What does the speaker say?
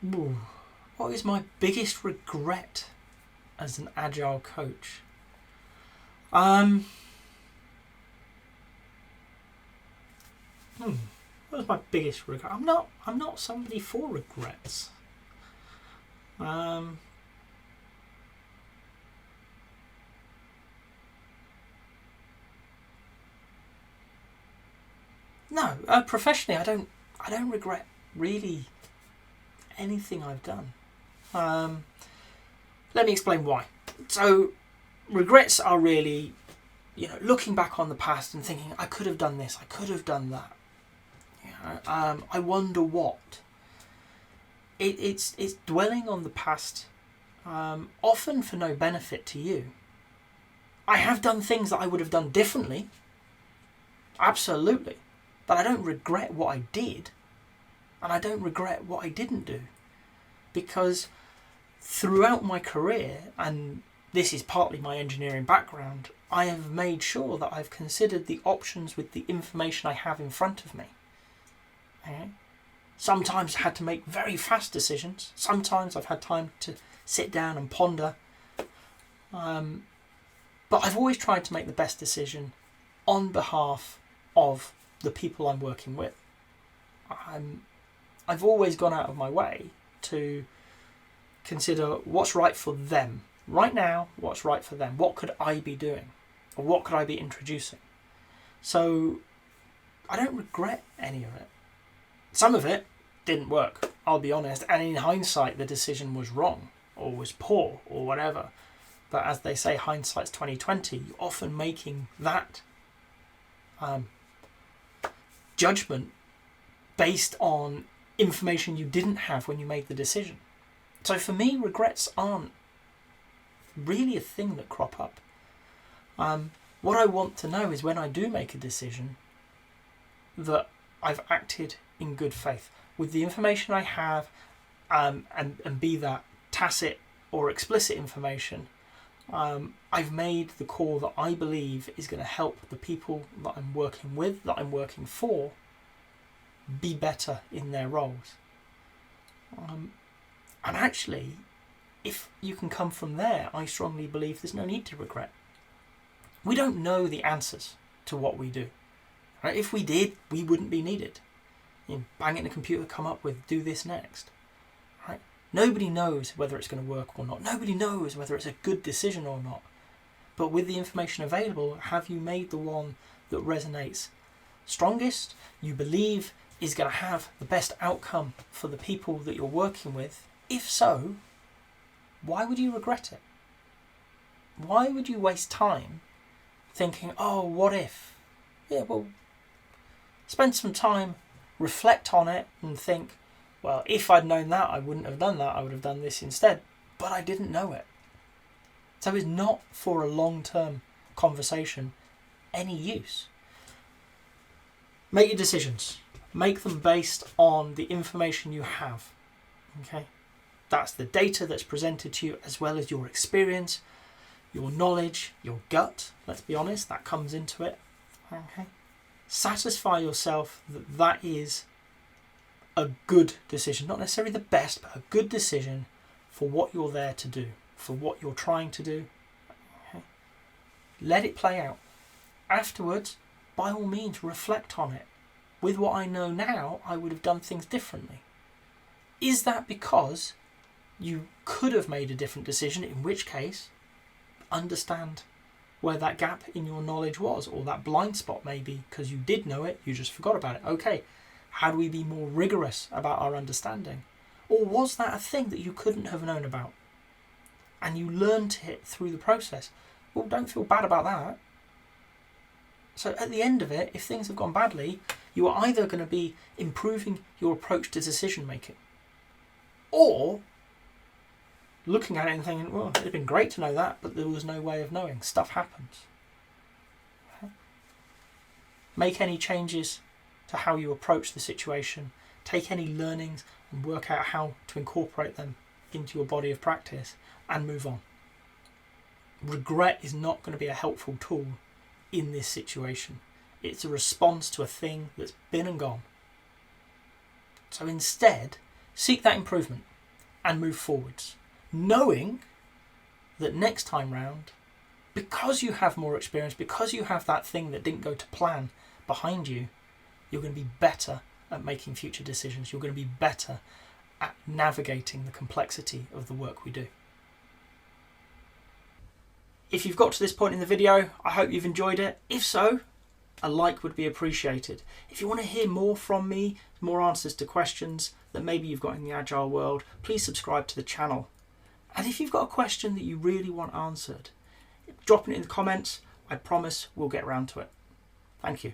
Ooh. What is my biggest regret as an Agile coach? What was my biggest regret? I'm not somebody for regrets. No, professionally, I don't regret really anything I've done. Let me explain why. So, regrets are really, looking back on the past and thinking, I could have done this, I could have done that. I wonder what. It's dwelling on the past, often for no benefit to you. I have done things that I would have done differently, absolutely, but I don't regret what I did, and I don't regret what I didn't do, because throughout my career, and this is partly my engineering background, I have made sure that I've considered the options with the information I have in front of me. Okay? Sometimes I had to make very fast decisions. Sometimes I've had time to sit down and ponder. But I've always tried to make the best decision on behalf of the people I'm working with. I've always gone out of my way to consider what's right for them. Right now, what's right for them. What could I be doing? Or what could I be introducing? So I don't regret any of it. Some of it didn't work, I'll be honest, and in hindsight the decision was wrong or was poor or whatever. But as they say, hindsight's 20/20. You're often making that judgment based on information you didn't have when you made the decision. So for me, regrets aren't really a thing that crop up. What I want to know is when I do make a decision that I've acted in good faith with the information I have, and be that tacit or explicit information. I've made the call that I believe is going to help the people that I'm working with, that I'm working for, be better in their roles. And actually, if you can come from there, I strongly believe there's no need to regret. We don't know the answers to what we do. Right? If we did, we wouldn't be needed. Bang it in a computer, come up with, do this next. Right? Nobody knows whether it's going to work or not. Nobody knows whether it's a good decision or not. But with the information available, have you made the one that resonates strongest, you believe is going to have the best outcome for the people that you're working with? If so, why would you regret it? Why would you waste time thinking, oh, what if? Yeah, well, spend some time, reflect on it and think, well, if I'd known that, I wouldn't have done that. I would have done this instead. But I didn't know it. So it's not for a long-term conversation any use. Make your decisions. Make them based on the information you have. Okay? That's the data that's presented to you, as well as your experience, your knowledge, your gut. Let's be honest, that comes into it. Okay? Satisfy yourself that that is a good decision, not necessarily the best, but a good decision for what you're there to do, for what you're trying to do. Okay? Let it play out. Afterwards, by all means, reflect on it. With what I know now, I would have done things differently. Is that because you could have made a different decision, in which case, understand where that gap in your knowledge was, or that blind spot maybe, because you did know it, you just forgot about it. Okay, how do we be more rigorous about our understanding? Or was that a thing that you couldn't have known about, and you learned it through the process? Well, don't feel bad about that. So at the end of it, if things have gone badly, you are either going to be improving your approach to decision making, or looking at it and thinking, well, it'd been great to know that, but there was no way of knowing. Stuff happens. Okay. Make any changes to how you approach the situation. Take any learnings and work out how to incorporate them into your body of practice and move on. Regret is not going to be a helpful tool in this situation. It's a response to a thing that's been and gone. So instead, seek that improvement. and move forwards, knowing that next time round, because you have more experience, because you have that thing that didn't go to plan behind you, you're going to be better at making future decisions. You're going to be better at navigating the complexity of the work we do. If you've got to this point in the video, I hope you've enjoyed it. If so, a like would be appreciated. If you want to hear more from me, more answers to questions that maybe you've got in the Agile world, please subscribe to the channel. And if you've got a question that you really want answered, drop it in the comments. I promise we'll get around to it. Thank you.